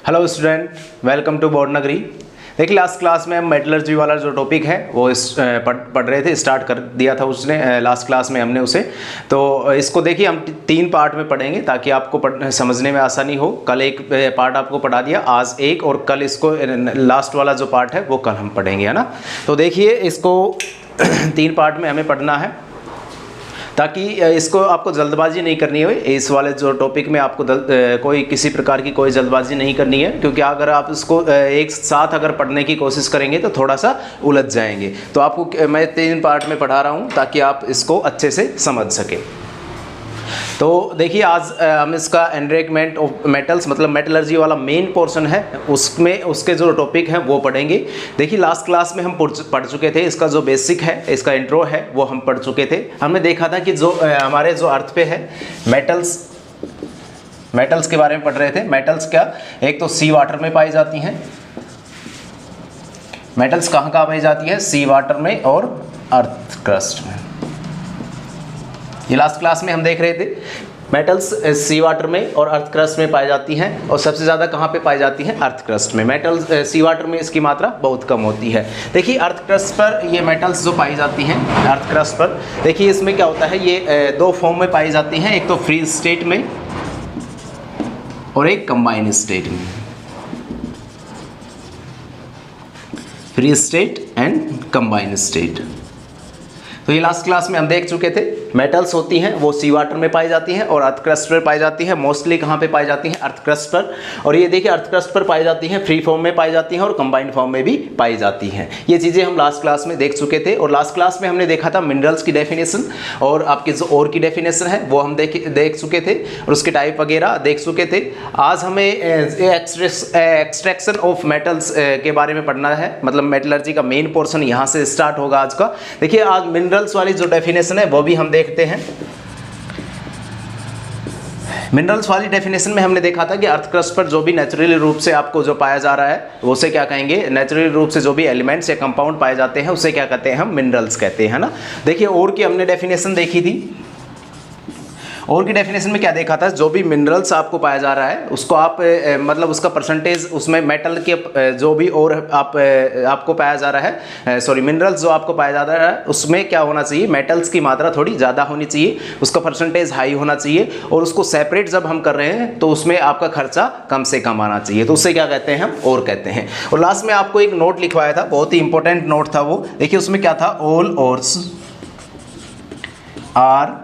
Hello student, welcome to बोर्डनगरी। देखिए last class में हम मेटलर्जी वाला जो टॉपिक है वो पढ़ रहे थे, स्टार्ट कर दिया था उसने लास्ट क्लास में हमने उसे। तो इसको देखिए हम 3 पार्ट में पढ़ेंगे ताकि आपको समझने में आसानी हो। कल एक पार्ट आपको पढ़ा दिया, आज एक, और कल इसको लास्ट वाला जो पार्ट है वो कल हम पढ़ेंगे, है ना। तो देखिए इसको 3 पार्ट में हमें पढ़ना है ताकि इसको आपको जल्दबाजी नहीं करनी है। इस वाले जो टॉपिक में आपको कोई किसी प्रकार की कोई जल्दबाजी नहीं करनी है, क्योंकि अगर आप इसको एक साथ अगर पढ़ने की कोशिश करेंगे तो थोड़ा सा उलझ जाएंगे। तो आपको मैं 3 पार्ट में पढ़ा रहा हूँ ताकि आप इसको अच्छे से समझ सकें। तो देखिए आज हम इसका एनरिचमेंट ऑफ मेटल्स मतलब मेटलर्जी वाला मेन पोर्शन है, उसमें उसके जो टॉपिक हैं वो पढ़ेंगे। देखिए लास्ट क्लास में हम पढ़ चुके थे, इसका जो बेसिक है, इसका इंट्रो है वो हम पढ़ चुके थे। हमने देखा था कि जो हमारे जो अर्थ पे है मेटल्स के बारे में पढ़ रहे थे। मेटल्स क्या, एक तो सी वाटर में पाई जाती हैं। मेटल्स कहाँ कहाँ पाई जाती है? सी वाटर में और अर्थ क्रस्ट में। ये लास्ट क्लास में हम देख रहे थे मेटल्स सी वाटर में और अर्थ क्रस्ट में पाई जाती हैं, और सबसे ज़्यादा कहाँ पे पाई जाती हैं? अर्थ क्रस्ट में। मेटल्स सी वाटर में इसकी मात्रा बहुत कम होती है। देखिए अर्थ क्रस्ट पर ये मेटल्स जो पाई जाती हैं अर्थ क्रस्ट पर, देखिए इसमें क्या होता है, ये 2 फॉर्म में पाई जाती हैं, एक तो फ्री स्टेट में और एक कंबाइंड स्टेट में। Free state and combined state. तो ये लास्ट क्लास में हम देख चुके थे। मेटल्स होती हैं वो सी वाटर में पाई जाती हैं और अर्थ क्रस्ट पर पाई जाती हैं। मोस्टली कहाँ पे पाई जाती हैं? अर्थ क्रस्ट पर। और ये देखिए अर्थ क्रस्ट पर पाई जाती हैं, फ्री फॉर्म में पाई जाती हैं और कंबाइंड फॉर्म में भी पाई जाती हैं। ये चीज़ें हम लास्ट क्लास में देख चुके थे। और लास्ट क्लास में हमने देखा था मिनरल्स की डेफिनेशन, और आपकी जो और की डेफिनेशन है वो हम देख चुके थे, और उसके टाइप वगैरह देख चुके थे। आज हमें एक्सट्रैक्शन ऑफ मेटल्स के बारे में पढ़ना है, मतलब मेटलर्जी का मेन पोर्शन यहाँ से स्टार्ट होगा आज का। देखिए आज मिनरल्स वाली जो डेफिनेशन है वो भी हम देखते हैं। मिनरल्स वाली डेफिनेशन में हमने देखा था कि अर्थ क्रस्ट पर जो भी नेचुरली रूप से आपको जो पाया जा रहा है उसे क्या कहेंगे? नेचुरली रूप से जो भी एलिमेंट्स या कंपाउंड पाए जाते हैं उसे क्या कहते हैं? हम मिनरल्स कहते हैं, ना। देखिए और की हमने डेफिनेशन देखी थी। और की डेफिनेशन में क्या देखा था? जो भी मिनरल्स आपको पाया जा रहा है उसको आप मतलब उसका परसेंटेज, उसमें मेटल के जो भी और आपको पाया जा रहा है, सॉरी मिनरल्स जो आपको पाया जा रहा है उसमें क्या होना चाहिए? मेटल्स की मात्रा थोड़ी ज़्यादा होनी चाहिए, उसका परसेंटेज हाई होना चाहिए, और उसको सेपरेट जब हम कर रहे हैं तो उसमें आपका खर्चा कम से कम आना चाहिए। तो उससे क्या कहते हैं? हम और कहते हैं। और लास्ट में आपको एक नोट लिखवाया था, बहुत ही इंपॉर्टेंट नोट था वो। देखिए उसमें क्या था? All ores are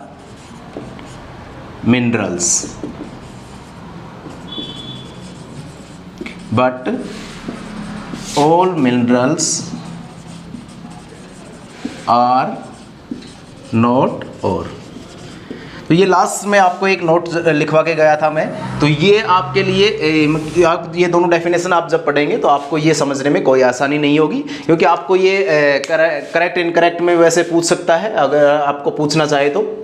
minerals but all minerals are not ore। तो ये लास्ट में आपको एक नोट लिखवा के गया था मैं। तो ये आपके लिए आप ये दोनों डेफिनेशन आप जब पढ़ेंगे तो आपको ये समझने में कोई आसानी नहीं होगी, क्योंकि आपको ये करेक्ट इनकरेक्ट में वैसे पूछ सकता है अगर आपको पूछना चाहे तो।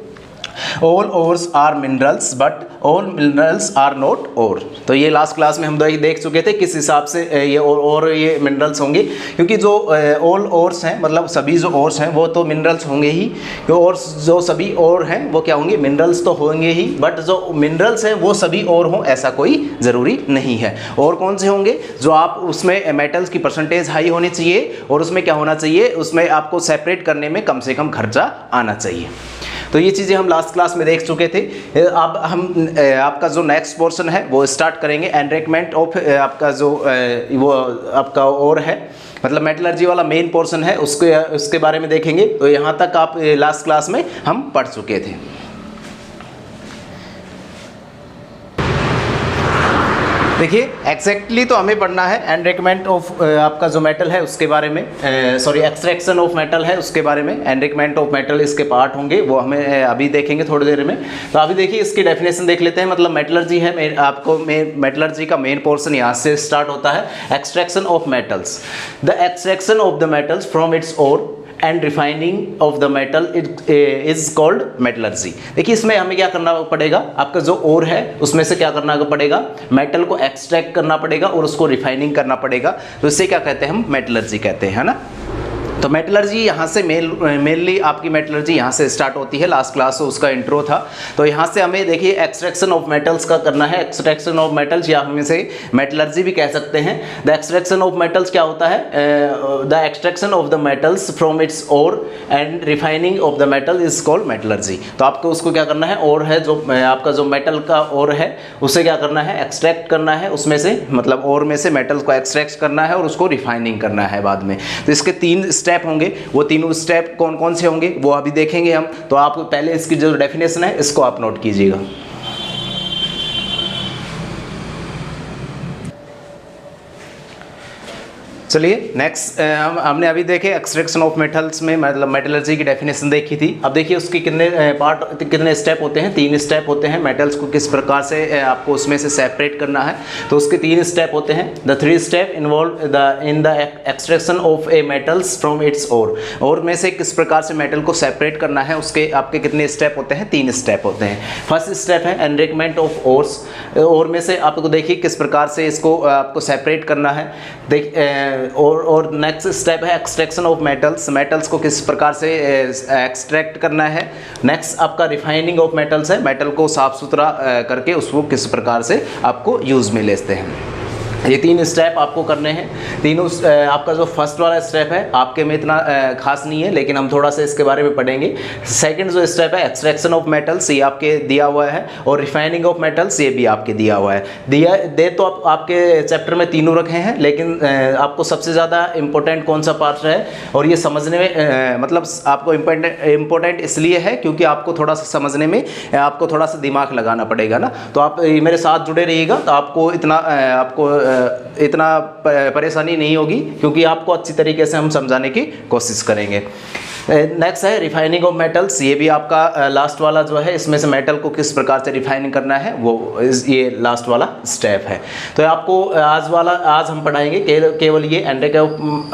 All ores are minerals but all minerals are not ore। तो ये लास्ट क्लास में हम देख चुके थे किस हिसाब से ये और ये मिनरल्स होंगे, क्योंकि जो all ores हैं मतलब सभी जो ores हैं वो तो मिनरल्स होंगे ही, और जो सभी और हैं वो क्या होंगे? मिनरल्स तो होंगे ही, बट जो मिनरल्स हैं वो सभी और हों ऐसा कोई ज़रूरी नहीं है। और कौन से होंगे? जो आप उसमें मेटल्स की परसेंटेज हाई होनी चाहिए, और उसमें क्या होना चाहिए? उसमें आपको सेपरेट करने में कम से कम खर्चा आना चाहिए। तो ये चीज़ें हम लास्ट क्लास में देख चुके थे। अब हम आपका जो नेक्स्ट पोर्शन है वो स्टार्ट करेंगे। एनरिचमेंट ऑफ आपका जो वो आपका और है, मतलब मेटलर्जी वाला मेन पोर्शन है, उसके बारे में देखेंगे। तो यहाँ तक आप लास्ट क्लास में हम पढ़ चुके थे। देखिए एग्जैक्टली तो हमें पढ़ना है एनरिचमेंट ऑफ आपका जो मेटल है उसके बारे में, सॉरी एक्सट्रैक्शन ऑफ मेटल है उसके बारे में। एनरिचमेंट ऑफ मेटल इसके पार्ट होंगे, वो हमें अभी देखेंगे थोड़ी देर में। तो अभी देखिए इसकी डेफिनेशन देख लेते हैं। मतलब मेटलर्जी है, आपको मेटलर्जी का मेन पोर्शन यहाँ से स्टार्ट होता है। Extraction of metals, the extraction of the metals from its ore and refining of the metal is called metallurgy. देखिए इसमें हमें क्या करना पड़ेगा? आपका जो ओर है उसमें से क्या करना पड़ेगा? मेटल को एक्सट्रैक्ट करना पड़ेगा और उसको रिफाइनिंग करना पड़ेगा। तो इससे क्या कहते हैं? हम मेटलर्जी कहते हैं, है ना। तो मेटलर्जी यहाँ से मेनली आपकी मेटलर्जी यहाँ से स्टार्ट होती है। लास्ट क्लास उसका इंट्रो था। तो यहाँ से हमें देखिए एक्सट्रैक्शन ऑफ मेटल्स का करना है। एक्सट्रैक्शन ऑफ मेटल्स या हम इसे मेटलर्जी भी कह सकते हैं। द एक्सट्रैक्शन ऑफ मेटल्स क्या होता है? The extraction of the metals from its ore and refining of the metal is called metallurgy. तो आपको उसको क्या करना है, ओर है जो आपका जो मेटल का ओर है उसे क्या करना है, एक्सट्रैक्ट करना है उसमें से, मतलब ओर में से मेटल को एक्सट्रैक्ट करना है और उसको रिफाइनिंग करना है बाद में। तो इसके 3 स्टेप होंगे। वो तीनों स्टेप कौन कौन से होंगे वो अभी देखेंगे हम। तो आप पहले इसकी जो डेफिनेशन है इसको आप नोट कीजिएगा। चलिए नेक्स्ट हमने अभी देखे एक्सट्रैक्शन ऑफ मेटल्स में मतलब मेटलर्जी की डेफिनेशन देखी थी। अब देखिए उसकी कितने स्टेप होते हैं? 3 स्टेप होते हैं। मेटल्स को किस प्रकार से आपको उसमें से सेपरेट करना है, तो उसके 3 स्टेप होते हैं। The 3 step involve in the extraction of a metals from its ore में से किस प्रकार से मेटल को सेपरेट करना है, उसके आपके कितने स्टेप होते हैं? 3 स्टेप होते हैं। फर्स्ट स्टेप है एनरिचमेंट ऑफ ओर्स। ओर में से आपको देखिए किस प्रकार से इसको आपको सेपरेट करना है। और नेक्स्ट स्टेप है एक्सट्रैक्शन ऑफ मेटल्स को किस प्रकार से एक्सट्रैक्ट करना है। नेक्स्ट आपका रिफाइनिंग ऑफ मेटल्स है, मेटल को साफ सुथरा करके उसको किस प्रकार से आपको यूज़ में लेते हैं। ये 3 स्टेप आपको करने हैं। तीनों आपका जो फर्स्ट वाला स्टेप है आपके में इतना खास नहीं है, लेकिन हम थोड़ा सा इसके बारे में पढ़ेंगे। सेकंड जो स्टेप है एक्सट्रैक्शन ऑफ मेटल्स, ये आपके दिया हुआ है, और रिफाइनिंग ऑफ मेटल्स ये भी आपके दिया हुआ है। तो आपके चैप्टर में तीनों रखे हैं, लेकिन आपको सबसे ज़्यादा इंपॉर्टेंट कौन सा पार्ट है और ये समझने में मतलब आपको इम्पोर्टेंट इसलिए है क्योंकि आपको थोड़ा सा समझने में आपको थोड़ा सा दिमाग लगाना पड़ेगा ना। तो आप मेरे साथ जुड़े रहिएगा तो आपको इतना परेशानी नहीं होगी, क्योंकि आपको अच्छी तरीके से हम समझाने की कोशिश करेंगे। नेक्स्ट है रिफाइनिंग ऑफ मेटल्स। ये भी आपका लास्ट वाला जो है, इसमें से मेटल को किस प्रकार से रिफाइनिंग करना है वो ये लास्ट वाला स्टेप है। तो आपको आज हम पढ़ाएंगे केवल ये एंड्रिक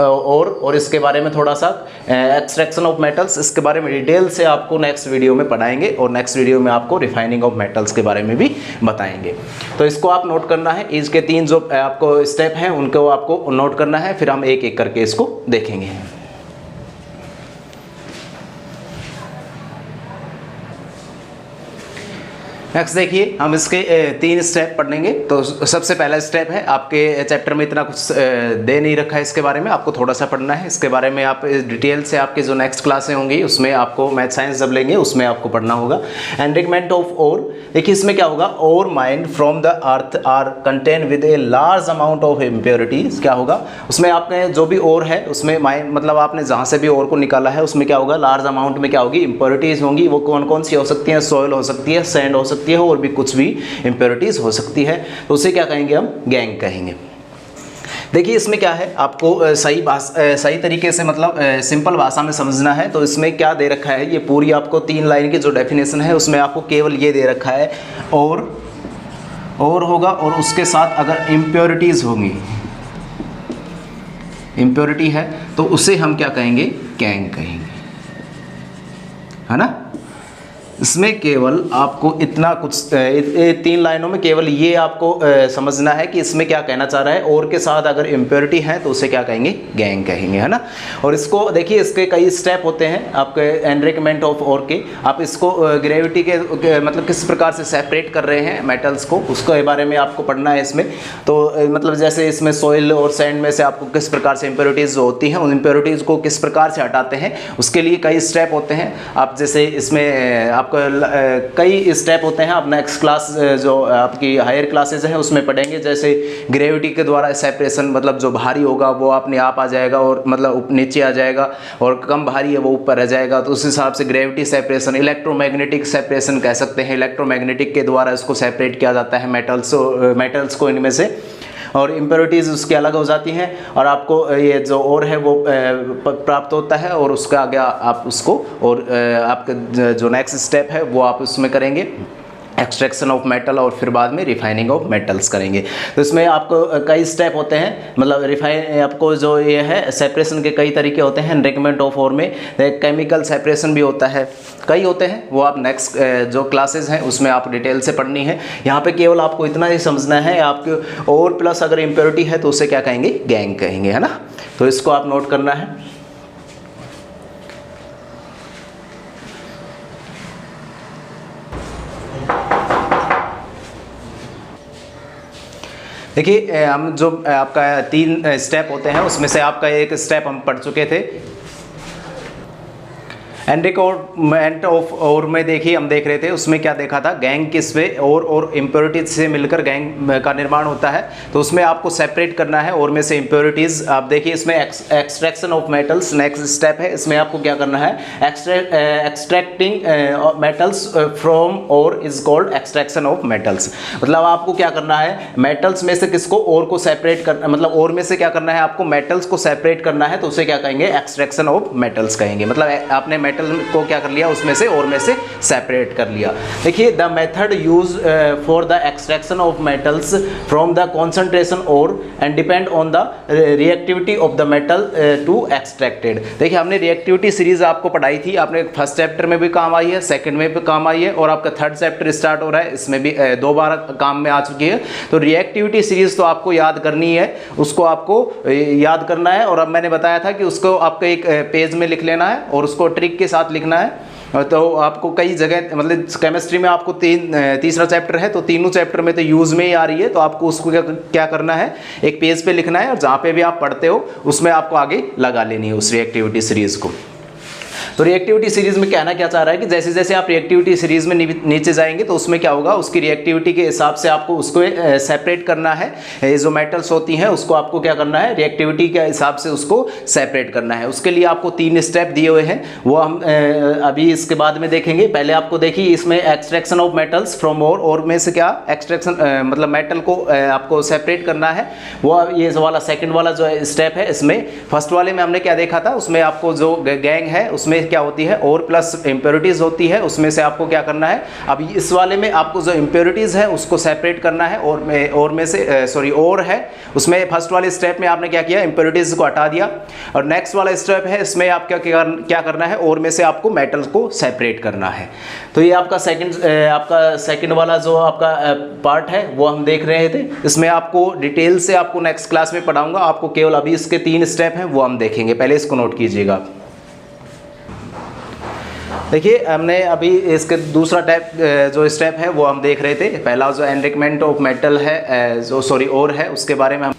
और इसके बारे में थोड़ा सा एक्सट्रैक्शन ऑफ मेटल्स, इसके बारे में डिटेल से आपको नेक्स्ट वीडियो में पढ़ाएंगे, और नेक्स्ट वीडियो में आपको रिफाइनिंग ऑफ मेटल्स के बारे में भी बताएंगे। तो इसको आप नोट करना है। इसके 3 जो आपको स्टेप हैं उनको आपको नोट करना है, फिर हम एक एक करके इसको देखेंगे। नेक्स्ट देखिए हम इसके 3 स्टेप पढ़ेंगे। तो सबसे पहला स्टेप है, आपके चैप्टर में इतना कुछ दे नहीं रखा है इसके बारे में, आपको थोड़ा सा पढ़ना है इसके बारे में। आप डिटेल से आपके जो नेक्स्ट क्लासें होंगी उसमें आपको मैथ साइंस जब लेंगे उसमें आपको पढ़ना होगा। एनरिचमेंट ऑफ ओर, देखिए इसमें क्या होगा, ore mined from the earth are contain with a large amount of impurities. क्या होगा उसमें, आपने जो भी ओर है उसमें माइंड मतलब आपने जहाँ से भी ओर को निकाला है उसमें क्या होगा, लार्ज अमाउंट में क्या होगी, इम्प्योरिटीज होंगी। वो कौन कौन सी हो सकती हैं? सॉइल हो सकती है, सैंड हो सकती है, और भी कुछ भी इम्प्योरिटीज हो सकती है। तो उसे क्या कहेंगे हम? गैंग कहेंगे। देखिए इसमें क्या है, आपको सही तरीके से मतलब सिंपल भाषा में समझना है। तो इसमें क्या दे रखा है, ये पूरी आपको 3 लाइन की जो डेफिनेशन है उसमें आपको केवल ये दे रखा है, और होगा, और उसके साथ अगर इम्प्योरिटीज़ होंगी, इम्प्योरिटी है तो उसे हम क्या कहेंगे? गैंग कहेंगे, है ना। इसमें केवल आपको इतना कुछ 3 लाइनों में केवल ये आपको समझना है कि इसमें क्या कहना चाह रहा है। और के साथ अगर इम्प्योरिटी है तो उसे क्या कहेंगे? गैंग कहेंगे, है ना। और इसको देखिए इसके कई स्टेप होते हैं आपके एनरिचमेंट ऑफ ओर के। आप इसको ग्रेविटी के मतलब किस प्रकार से सेपरेट कर रहे हैं मेटल्स को, उसके बारे में आपको पढ़ना है इसमें। तो मतलब जैसे इसमें सॉइल और सैंड में से आपको किस प्रकार से इम्प्योरिटीज़ होती हैं, उन इम्प्योरिटीज़ को किस प्रकार से हटाते हैं, उसके लिए कई स्टेप होते हैं। आप जैसे इसमें आप कई स्टेप होते हैं। आप नेक्स्ट क्लास जो आपकी हायर क्लासेज हैं उसमें पढ़ेंगे। जैसे ग्रेविटी के द्वारा सेपरेशन, मतलब जो भारी होगा वो अपने आप आ जाएगा और मतलब नीचे आ जाएगा, और कम भारी है वो ऊपर रह जाएगा। तो उस हिसाब से ग्रेविटी सेपरेशन, इलेक्ट्रोमैग्नेटिक सेपरेशन कह सकते हैं। इलेक्ट्रोमैग्नेटिक के द्वारा इसको सेपरेट किया जाता है मेटल्स को इनमें से, और इम्प्योरिटीज़ उसके अलग हो जाती हैं, और आपको ये जो और है वो प्राप्त होता है। और उसका आगे आप उसको और आपका जो नेक्स्ट स्टेप है वो आप उसमें करेंगे एक्सट्रैक्शन ऑफ मेटल, और फिर बाद में रिफाइनिंग ऑफ मेटल्स करेंगे। तो इसमें आपको कई स्टेप होते हैं, मतलब आपको जो ये है सेपरेशन के कई तरीके होते हैं। एनरिचमेंट ऑफ ओर में केमिकल सेपरेशन भी होता है, कई होते हैं, वो आप नेक्स्ट जो क्लासेस हैं उसमें आप डिटेल से पढ़नी है। यहाँ पे केवल आपको इतना ही समझना है, आपके और प्लस अगर इम्प्योरिटी है तो उसे क्या कहेंगे? गैंग कहेंगे, है ना। तो इसको आप नोट करना है। देखिए हम जो आपका 3 स्टेप होते हैं उसमें से आपका एक स्टेप हम पढ़ चुके थे। एंड्रिकमेंट ऑफ और में देखिए हम देख रहे थे, उसमें क्या देखा था, गैंग किस वे और इम्प्योरिटीज से मिलकर गैंग का निर्माण होता है। तो उसमें आपको सेपरेट करना है और में से इम्प्योरिटीज। आप देखिए इसमें extraction of metals next step है। इसमें आपको क्या करना है, एक्सट्रैक्टिंग मेटल्स फ्रॉम और is called extraction of metals. मतलब आपको क्या करना है, मेटल्स में से किसको, और को सेपरेट करना, मतलब और में से क्या करना है, आपको मेटल्स को सेपरेट करना है, तो उसे क्या कहेंगे, एक्सट्रैक्शन ऑफ मेटल्स कहेंगे। मतलब आपने मेटल को क्या कर लिया, उसमें से और में से सेपरेट कर लिया। देखिए the method use for the extraction of metals from the concentration ore and depend on the reactivity of the metal to extracted. देखिए हमने रिएक्टिविटी सीरीज आपको पढ़ाई थी, आपने फर्स्ट चैप्टर में भी काम आई है, सेकंड में भी काम आई है, और आपका थर्ड चैप्टर स्टार्ट हो रहा है, इसमें भी 2 बार काम में आ चुकी है। तो रिएक्टिविटी सीरीज तो आपको याद करनी है, उसको आपको याद करना है। और अब मैंने बताया था कि उसको आपको एक पेज में लिख लेना है और उसको ट्रिक के साथ लिखना है। तो आपको कई जगह, मतलब केमिस्ट्री में आपको तीसरा चैप्टर है, तो तीनों चैप्टर में तो यूज़ में ही आ रही है, तो आपको उसको क्या करना है, एक पेज पे लिखना है, और जहाँ पे भी आप पढ़ते हो उसमें आपको आगे लगा लेनी है उस रिएक्टिविटी सीरीज़ को। तो रिएक्टिविटी सीरीज में कहना क्या चाह रहा है कि जैसे जैसे आप रिएक्टिविटी सीरीज में नीचे जाएंगे तो उसमें क्या होगा, उसकी रिएक्टिविटी के हिसाब से आपको उसको सेपरेट करना है। जो मेटल्स होती हैं उसको आपको क्या करना है, रिएक्टिविटी के हिसाब से उसको सेपरेट करना है। उसके लिए आपको 3 स्टेप दिए हुए हैं, वो हम अभी इसके बाद में देखेंगे। पहले आपको देखिए इसमें एक्सट्रैक्शन ऑफ मेटल्स फ्रॉम और में से क्या एक्सट्रैक्शन, मतलब मेटल को आपको सेपरेट करना है, वो ये वाला सेकेंड वाला जो स्टेप है। इसमें फर्स्ट वाले में हमने क्या देखा था, उसमें आपको जो गैंग है उसमें क्या होती है, और प्लस इंप्योरिटीज होती है, उसमें से आपको क्या करना है, अब इस वाले में आपको जो इंप्योरिटीज है उसको सेपरेट करना है, और में से सॉरी और है उसमें फर्स्ट वाले स्टेप में आपने क्या किया, इंप्योरिटीज को हटा दिया। और नेक्स्ट वाला स्टेप है, इसमें आप क्या करना है, और में से आपको मेटल्स को सेपरेट करना है। तो ये आपका सेकंड वाला जो आपका पार्ट है वो हम देख रहे थे। इसमें आपको डिटेल से आपको नेक्स्ट क्लास में पढ़ाऊंगा, आपको केवल अभी इसके 3 स्टेप हैं वो हम देखेंगे, पहले इसको नोट कीजिएगा। देखिए हमने अभी इसके दूसरा जो स्टेप है वो हम देख रहे थे। पहला जो एनरिचमेंट ऑफ मेटल है, जो सॉरी और है, उसके बारे में हम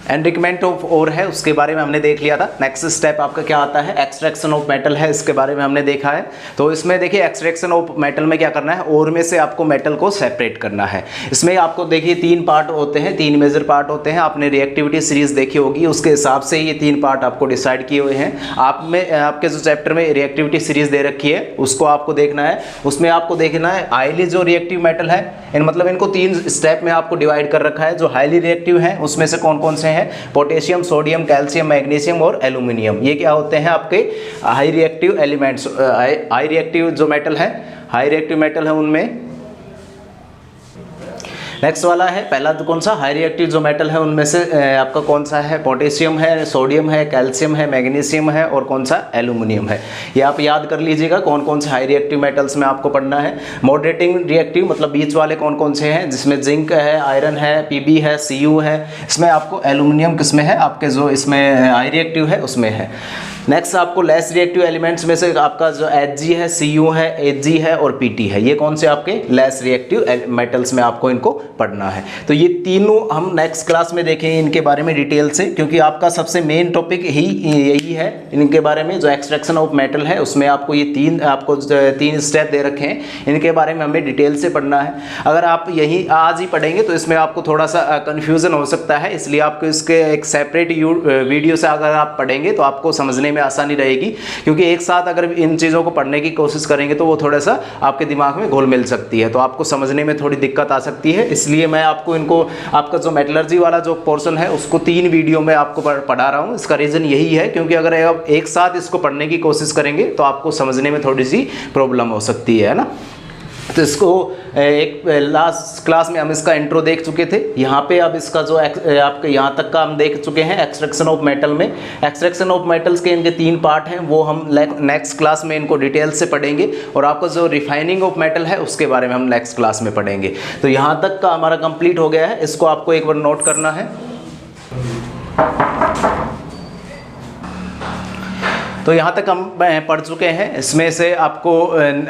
एनरिचमेंट ऑफ और है उसके बारे में हमने देख लिया था। नेक्स्ट स्टेप आपका क्या आता है, एक्सट्रैक्शन ऑफ मेटल है, इसके बारे में हमने देखा है। तो इसमें देखिए एक्सट्रैक्शन ऑफ मेटल में क्या करना है, और में से आपको मेटल को सेपरेट करना है। इसमें आपको देखिए 3 पार्ट होते हैं, 3 मेजर पार्ट होते हैं। आपने रिएक्टिविटी सीरीज देखी होगी, उसके हिसाब से ये 3 पार्ट आपको डिसाइड किए हुए हैं। आपके जो चैप्टर में रिएक्टिविटी सीरीज दे रखी है उसको आपको देखना है। उसमें आपको देखना है हाईली जो रिएक्टिव मेटल है, मतलब इनको 3 स्टेप में आपको डिवाइड कर रखा है। जो हाईली रिएक्टिव है उसमें से कौन कौन से हैं, पोटेशियम, सोडियम, कैल्शियम, मैग्नीशियम और एल्यूमिनियम। ये क्या होते हैं आपके high reactive elements, high reactive जो मेटल है, हाई रिएक्टिव मेटल है उनमें। नेक्स्ट वाला है पहला तो कौन सा, हाई रिएक्टिव जो मेटल है उनमें से आपका कौन सा है, पोटेशियम है, सोडियम है, कैल्शियम है, मैग्नीशियम है और कौन सा, एल्यूमिनियम है। ये आप याद कर लीजिएगा कौन कौन से हाई रिएक्टिव मेटल्स में आपको पढ़ना है। मॉडरेटिंग रिएक्टिव मतलब बीच वाले कौन कौन से हैं, जिसमें जिंक है, आयरन है, पीबी है, सीयू है। इसमें आपको एल्यूमिनियम किसमें है, आपके जो इसमें हाई रिएक्टिव है उसमें है। नेक्स्ट आपको लेस रिएक्टिव एलिमेंट्स में से आपका जो Hg है, Cu है, Hg है और Pt है। ये कौन से आपके लेस रिएक्टिव मेटल्स में आपको इनको पढ़ना है। तो ये तीनों हम नेक्स्ट क्लास में देखेंगे इनके बारे में डिटेल से, क्योंकि आपका सबसे मेन टॉपिक ही यही है इनके बारे में। जो एक्सट्रैक्शन ऑफ मेटल है उसमें आपको ये 3 स्टेप दे रखे हैं, इनके बारे में हमें डिटेल से पढ़ना है। अगर आप यही आज ही पढ़ेंगे तो इसमें आपको थोड़ा सा कन्फ्यूज़न हो सकता है, इसलिए आपको इसके एक सेपरेट वीडियो से अगर आप पढ़ेंगे तो आपको समझने में आसानी रहेगी। क्योंकि एक साथ अगर इन चीज़ों को पढ़ने की कोशिश करेंगे तो वो थोड़ा सा आपके दिमाग में घुल मिल सकती है, तो आपको समझने में थोड़ी दिक्कत आ सकती है। इसलिए मैं आपको इनको आपका जो मेटलर्जी वाला जो पोर्शन है उसको 3 वीडियो में आपको पढ़ा रहा हूँ। इसका रीज़न यही है क्योंकि अगर आप एक साथ इसको पढ़ने की कोशिश करेंगे तो आपको समझने में थोड़ी सी प्रॉब्लम हो सकती है ना। तो इसको एक लास्ट क्लास में हम इसका इंट्रो देख चुके थे। यहाँ पे अब इसका जो आपके यहाँ तक का हम देख चुके हैं एक्सट्रैक्शन ऑफ मेटल में। एक्सट्रैक्शन ऑफ मेटल्स के इनके 3 पार्ट हैं, वो हम नेक्स्ट क्लास में इनको डिटेल से पढ़ेंगे। और आपका जो रिफाइनिंग ऑफ मेटल है उसके बारे में हम नेक्स्ट क्लास में पढ़ेंगे। तो यहाँ तक का हमारा कंप्लीट हो गया है, इसको आपको एक बार नोट करना है। तो यहाँ तक हम पढ़ चुके हैं। इसमें से आपको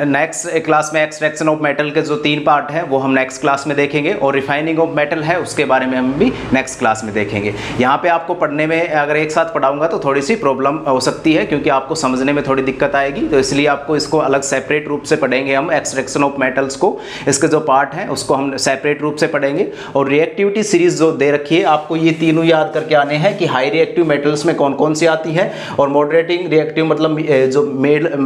नेक्स्ट क्लास में एक्सट्रैक्शन ऑफ मेटल के जो 3 पार्ट हैं वो हम नेक्स्ट क्लास में देखेंगे, और रिफाइनिंग ऑफ मेटल है उसके बारे में हम भी नेक्स्ट क्लास में देखेंगे। यहाँ पे आपको पढ़ने में अगर एक साथ पढ़ाऊंगा तो थोड़ी सी प्रॉब्लम हो सकती है, क्योंकि आपको समझने में थोड़ी दिक्कत आएगी, तो इसलिए आपको इसको अलग सेपरेट रूप से पढ़ेंगे हम। एक्सट्रैक्शन ऑफ मेटल्स को, इसके जो पार्ट हैं उसको हम सेपरेट रूप से पढ़ेंगे। और रिएक्टिविटी सीरीज जो दे रखी है आपको, ये तीनों याद करके आने हैं कि हाई रिएक्टिव मेटल्स में कौन कौन सी आती है, और मॉडरेटिंग रिएक्टिव मतलब जो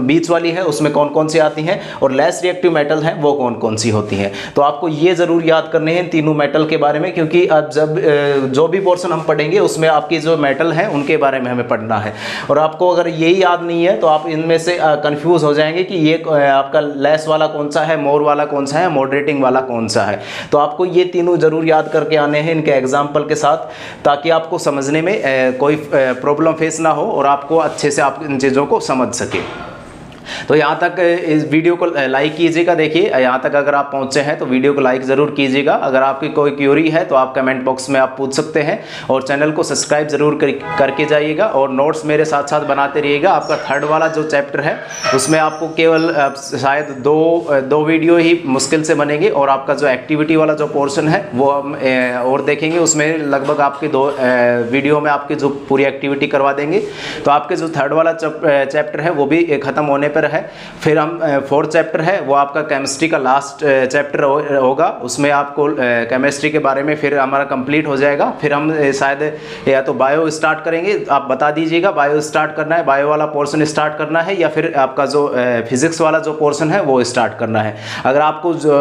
बीच वाली है उसमें कौन कौन सी आती हैं, और लेस रिएक्टिव मेटल हैं वो कौन कौन सी होती हैं। तो आपको ये ज़रूर याद करने हैं तीनों मेटल के बारे में, क्योंकि अब जब जो भी पोर्शन हम पढ़ेंगे उसमें आपकी जो मेटल हैं उनके बारे में हमें पढ़ना है। और आपको अगर यही याद नहीं है तो आप इनमें से कंफ्यूज हो जाएंगे कि ये आपका लेस वाला कौन सा है, मोर वाला कौन सा है, मॉडरेटिंग वाला कौन सा है। तो आपको ये तीनों ज़रूर याद करके आने हैं इनके एग्जाम्पल के साथ, ताकि आपको समझने में कोई प्रॉब्लम फेस ना हो और आपको अच्छे से आप इन चीज़ों को समझ सके। तो यहाँ तक इस वीडियो को लाइक कीजिएगा। देखिए यहाँ तक अगर आप पहुँचे हैं तो वीडियो को लाइक ज़रूर कीजिएगा। अगर आपकी कोई क्यूरी है तो आप कमेंट बॉक्स में आप पूछ सकते हैं, और चैनल को सब्सक्राइब ज़रूर करके जाइएगा, और नोट्स मेरे साथ साथ बनाते रहिएगा। आपका थर्ड वाला जो चैप्टर है उसमें आपको केवल शायद दो वीडियो ही मुश्किल से बनेंगे, और आपका जो एक्टिविटी वाला जो पोर्शन है वो हम और देखेंगे। उसमें लगभग आपकी 2 वीडियो में आपकी जो पूरी एक्टिविटी करवा देंगे। तो आपके जो थर्ड वाला चैप्टर है वो भी ख़त्म होने पर है। फिर हम 4th चैप्टर है वो आपका केमिस्ट्री का लास्ट चैप्टर होगा। उसमें आपको केमिस्ट्री के बारे में फिर हमारा कंप्लीट हो जाएगा। फिर हम शायद या तो बायो स्टार्ट करेंगे, आप बता दीजिएगा बायो स्टार्ट करना है, बायो वाला पोर्शन स्टार्ट करना है, या फिर आपका जो फिजिक्स वाला जो पोर्शन है वो स्टार्ट करना है। अगर आपको जो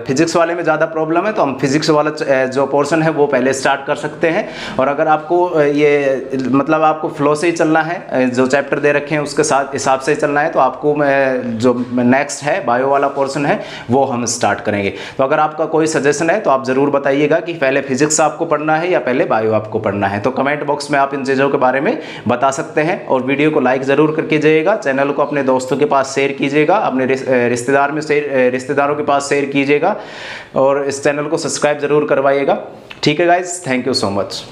फिजिक्स वाले में ज़्यादा प्रॉब्लम है तो हम फिजिक्स वाला जो पोर्शन है वो पहले स्टार्ट कर सकते हैं। और अगर आपको ये मतलब आपको फ्लो से ही चलना है, जो चैप्टर दे रखे हैं उसके साथ हिसाब से चलना है, तो आपको मैं जो नेक्स्ट है बायो वाला पोर्शन है वो हम स्टार्ट करेंगे। तो अगर आपका कोई सजेशन है तो आप ज़रूर बताइएगा कि पहले फिजिक्स आपको पढ़ना है या पहले बायो आपको पढ़ना है। तो कमेंट बॉक्स में आप इन चीज़ों के बारे में बता सकते हैं, और वीडियो को लाइक ज़रूर करके जाइएगा। चैनल को अपने दोस्तों के पास शेयर कीजिएगा, अपने रिश्तेदारों के पास शेयर कीजिएगा, और इस चैनल को सब्सक्राइब ज़रूर करवाइएगा। ठीक है guys, thank you so much.